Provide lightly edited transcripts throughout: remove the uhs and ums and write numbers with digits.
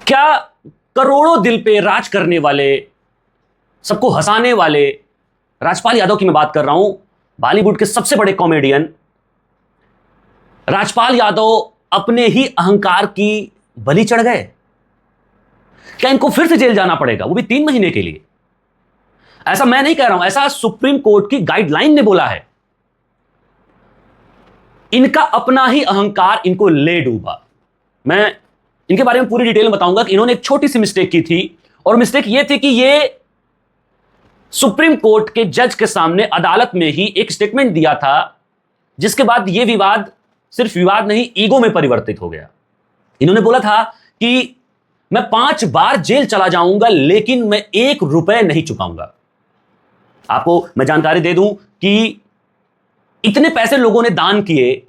क्या करोड़ों दिल पे राज करने वाले, सबको हंसाने वाले राजपाल यादव की मैं बात कर रहा हूं, बॉलीवुड के सबसे बड़े कॉमेडियन राजपाल यादव अपने ही अहंकार की बलि चढ़ गए? क्या इनको फिर से जेल जाना पड़ेगा, वो भी 3 महीने के लिए? ऐसा मैं नहीं कह रहा हूं, ऐसा सुप्रीम कोर्ट की गाइडलाइन ने बोला है। इनका अपना ही अहंकार इनको ले डूबा। मैं इनके बारे में पूरी डिटेल में बताऊंगा कि इन्होंने एक छोटी सी मिस्टेक की थी, और मिस्टेक यह थी कि ये सुप्रीम कोर्ट के जज के सामने अदालत में ही एक स्टेटमेंट दिया था, जिसके बाद यह विवाद सिर्फ विवाद नहीं, ईगो में परिवर्तित हो गया। इन्होंने बोला था कि मैं 5 बार जेल चला जाऊंगा, लेकिन मैं 1 रुपए नहीं चुकाऊंगा। आपको मैं जानकारी दे दूं कि इतने पैसे लोगों ने दान किए,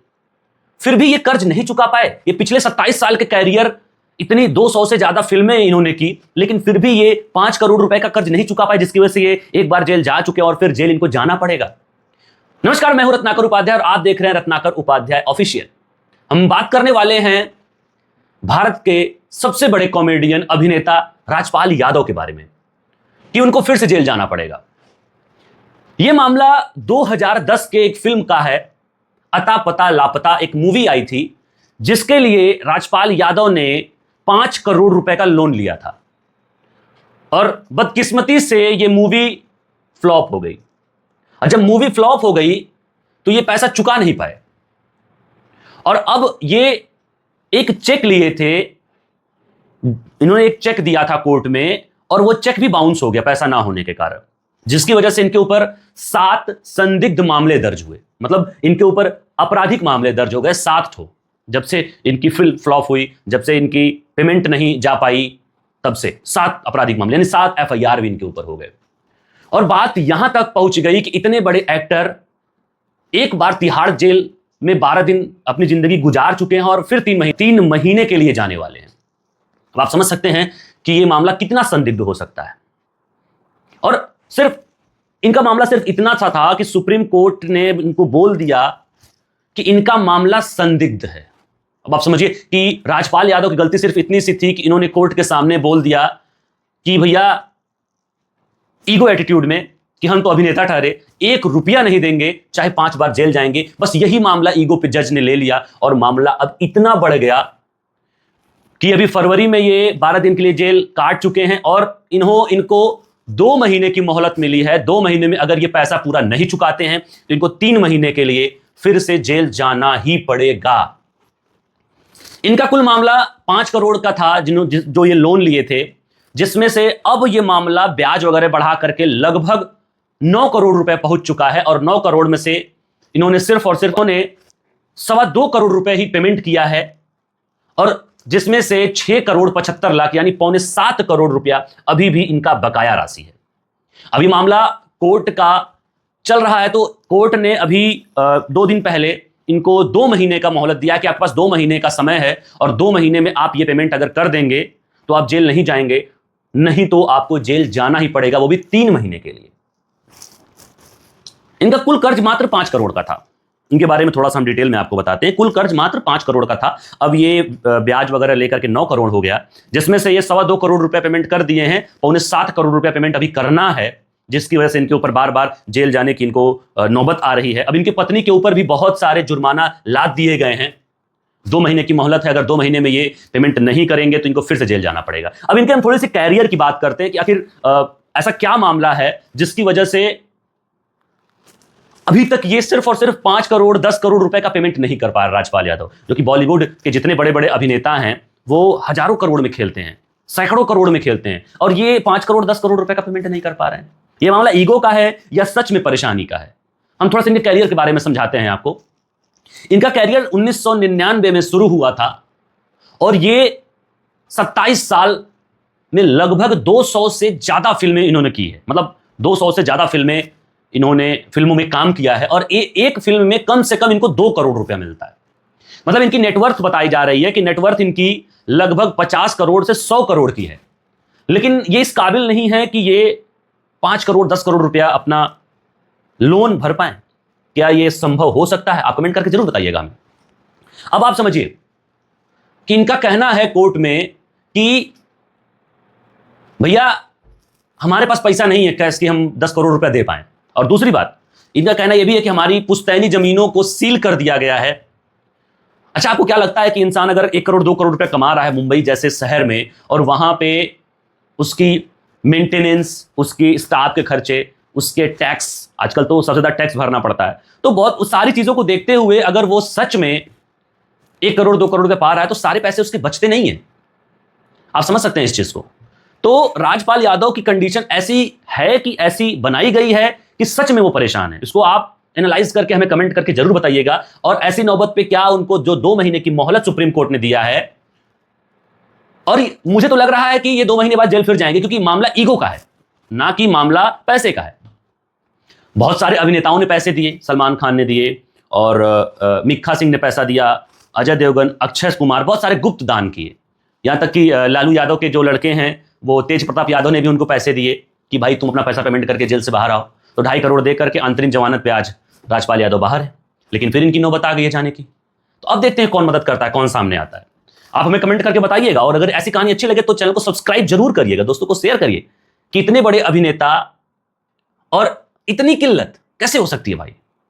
फिर भी ये कर्ज नहीं चुका पाए। ये पिछले 27 साल के कैरियर, इतनी 200 से ज्यादा फिल्में इन्होंने की, लेकिन फिर भी ये 5 करोड़ रुपए का कर्ज नहीं चुका पाए, जिसकी वजह से ये एक बार जेल जा चुके और फिर जेल इनको जाना पड़ेगा। नमस्कार, मैं हूं रत्नाकर उपाध्याय और आप देख रहे हैं रत्नाकर उपाध्याय ऑफिशियल। हम बात करने वाले हैं भारत के सबसे बड़े कॉमेडियन अभिनेता राजपाल यादव के बारे में, कि उनको फिर से जेल जाना पड़ेगा। यह मामला 2010 के एक फिल्म का है, अता पता लापता। एक मूवी आई थी जिसके लिए राजपाल यादव ने 5 करोड़ रुपए का लोन लिया था, और बदकिस्मती से यह मूवी फ्लॉप हो गई। और जब मूवी फ्लॉप हो गई तो यह पैसा चुका नहीं पाए, और अब ये एक चेक लिए थे, इन्होंने एक चेक दिया था कोर्ट में, और वो चेक भी बाउंस हो गया पैसा ना होने के कारण, जिसकी वजह से इनके ऊपर 7 संदिग्ध मामले दर्ज हुए। मतलब इनके ऊपर आपराधिक मामले दर्ज हो गए 7 ठो। जब से इनकी फिल्म फ्लॉप हुई, जब से इनकी पेमेंट नहीं जा पाई, तब से 7 आपराधिक मामले, यानी 7 एफआईआर भी इनके ऊपर हो गए। और बात यहां तक पहुंच गई कि इतने बड़े एक्टर एक बार तिहाड़ जेल में 12 दिन अपनी जिंदगी गुजार चुके हैं, और फिर 3 महीने के लिए जाने वाले हैं। अब आप समझ सकते हैं कि यह मामला कितना संदिग्ध हो सकता है। और सिर्फ इनका मामला सिर्फ इतना सा था कि सुप्रीम कोर्ट ने इनको बोल दिया कि इनका मामला संदिग्ध है। अब आप समझिए कि राजपाल यादव की गलती सिर्फ इतनी सी थी कि इन्होंने कोर्ट के सामने बोल दिया कि भैया, ईगो एटीट्यूड में, कि हम तो अभिनेता ठहरे, 1 रुपया नहीं देंगे, चाहे 5 बार जेल जाएंगे। बस यही मामला ईगो पे जज ने ले लिया, और मामला अब इतना बढ़ गया कि अभी फरवरी में ये 12 दिन के लिए जेल काट चुके हैं, और इनको 2 महीने की मोहलत मिली है। 2 महीने में अगर ये पैसा पूरा नहीं चुकाते हैं तो इनको 3 महीने के लिए फिर से जेल जाना ही पड़ेगा। इनका कुल मामला 5 करोड़ का था, जो ये लोन लिए थे, जिसमें से अब ये मामला ब्याज वगैरह बढ़ा करके लगभग 9 करोड़ रुपए पहुंच चुका है। और 9 करोड़ में से इन्होंने सिर्फ और सिर्फ 2.25 करोड़ रुपए ही पेमेंट किया है, और जिसमें से 6 करोड़ 75 लाख यानी 6.25 करोड़ रुपया अभी भी इनका बकाया राशि है। अभी मामला कोर्ट का चल रहा है, तो कोर्ट ने अभी 2 दिन पहले इनको 2 महीने का मोहलत दिया कि आपके पास 2 महीने का समय है, और 2 महीने में आप ये पेमेंट अगर कर देंगे तो आप जेल नहीं जाएंगे, नहीं तो आपको जेल जाना ही पड़ेगा, वो भी 3 महीने के लिए। इनका कुल कर्ज मात्र 5 करोड़ का था। इनके बारे में थोड़ा सा हम डिटेल में आपको बताते हैं। कुल कर्ज मात्र 5 करोड़ का था, अब ये ब्याज वगैरह लेकर के 9 करोड़ हो गया, जिसमें से ये 2.25 करोड़ रुपए पेमेंट कर दिए हैं। 7.25 करोड़ रुपए पेमेंट अभी करना है, जिसकी वजह से इनके ऊपर बार बार जेल जाने की इनको नौबत आ रही है। अब इनकी पत्नी के ऊपर भी बहुत सारे जुर्माना लाद दिए गए हैं। 2 महीने की मोहलत है, अगर 2 महीने में ये पेमेंट नहीं करेंगे तो इनको फिर से जेल जाना पड़ेगा। अब इनके हम थोड़ी सी कैरियर की बात करते हैं कि आखिर ऐसा क्या मामला है जिसकी वजह से अभी तक ये सिर्फ और सिर्फ 5 करोड़ 10 करोड़ रुपए का पेमेंट नहीं कर पा रहा राजपाल यादव, जो कि बॉलीवुड के जितने बड़े बड़े अभिनेता हैं वो हजारों करोड़ में खेलते हैं, सैकड़ों करोड़ में खेलते हैं, और ये 5 करोड़ 10 करोड़ रुपए का पेमेंट नहीं कर पा रहे हैं। ये मामला ईगो का है या सच में परेशानी का है? हम थोड़ा सा इनके कैरियर के बारे में समझाते हैं आपको। इनका कैरियर 1999 में शुरू हुआ था, और ये 27 साल में लगभग 200 से ज्यादा फिल्में इन्होंने की है। मतलब 200 से ज्यादा फिल्मों में काम किया है, और एक फिल्म में कम से कम इनको 2 करोड़ रुपया मिलता है। मतलब इनकी नेटवर्थ बताई जा रही है कि नेटवर्थ इनकी लगभग 50 करोड़ से 100 करोड़ की है, लेकिन ये इस काबिल नहीं है कि ये 5 करोड़ 10 करोड़ रुपया अपना लोन भर पाए। क्या ये संभव हो सकता है? आप कमेंट करके जरूर बताइएगा हमें। अब आप समझिए कि इनका कहना है कोर्ट में कि भैया हमारे पास पैसा नहीं है कैश कि हम 10 करोड़ रुपया दे पाए। और दूसरी बात, इनका कहना यह भी है कि हमारी पुश्तैनी जमीनों को सील कर दिया गया है। अच्छा, आपको क्या लगता है कि इंसान अगर 1 करोड़ 2 करोड़ रुपया कमा रहा है मुंबई जैसे शहर में, और वहां पे उसकी मेंटेनेंस, उसकी स्टाफ के खर्चे, उसके टैक्स, आजकल तो सबसे ज्यादा टैक्स भरना पड़ता है, तो बहुत उस सारी चीजों को देखते हुए अगर वो सच में 1 करोड़ 2 करोड़ रुपए पा रहा है तो सारे पैसे उसके बचते नहीं है। आप समझ सकते हैं इस चीज को। तो राजपाल यादव की कंडीशन ऐसी है कि ऐसी बनाई गई है कि सच में वो परेशान है। इसको आप एनालाइज करके हमें कमेंट करके जरूर बताइएगा। और ऐसी नौबत पे क्या उनको जो 2 महीने की मोहलत सुप्रीम कोर्ट ने दिया है, और मुझे तो लग रहा है कि ये 2 महीने बाद जेल फिर जाएंगे, क्योंकि मामला ईगो का है, ना कि मामला पैसे का है। बहुत सारे अभिनेताओं ने पैसे दिए, सलमान खान ने दिए, और मिक्खा सिंह ने पैसा दिया, अजय देवगन, अक्षय कुमार, बहुत सारे गुप्त दान किए। यहां तक कि लालू यादव के जो लड़के हैं, वो तेज प्रताप यादव ने भी उनको पैसे दिए कि भाई तुम अपना पैसा पेमेंट करके जेल से बाहर आओ। तो 2.5 करोड़ दे करके अंतरिम जमानत पे आज राजपाल यादव बाहर है। लेकिन फिर इनकी नौबत आ गई है जाने की। तो अब देखते हैं कौन मदद करता है, कौन सामने आता है। आप हमें कमेंट करके बताइएगा, और अगर ऐसी कहानी अच्छी लगे तो चैनल को सब्सक्राइब जरूर करिएगा, दोस्तों को शेयर करिए कि इतने बड़े अभिनेता और इतनी किल्लत कैसे हो सकती है भाई।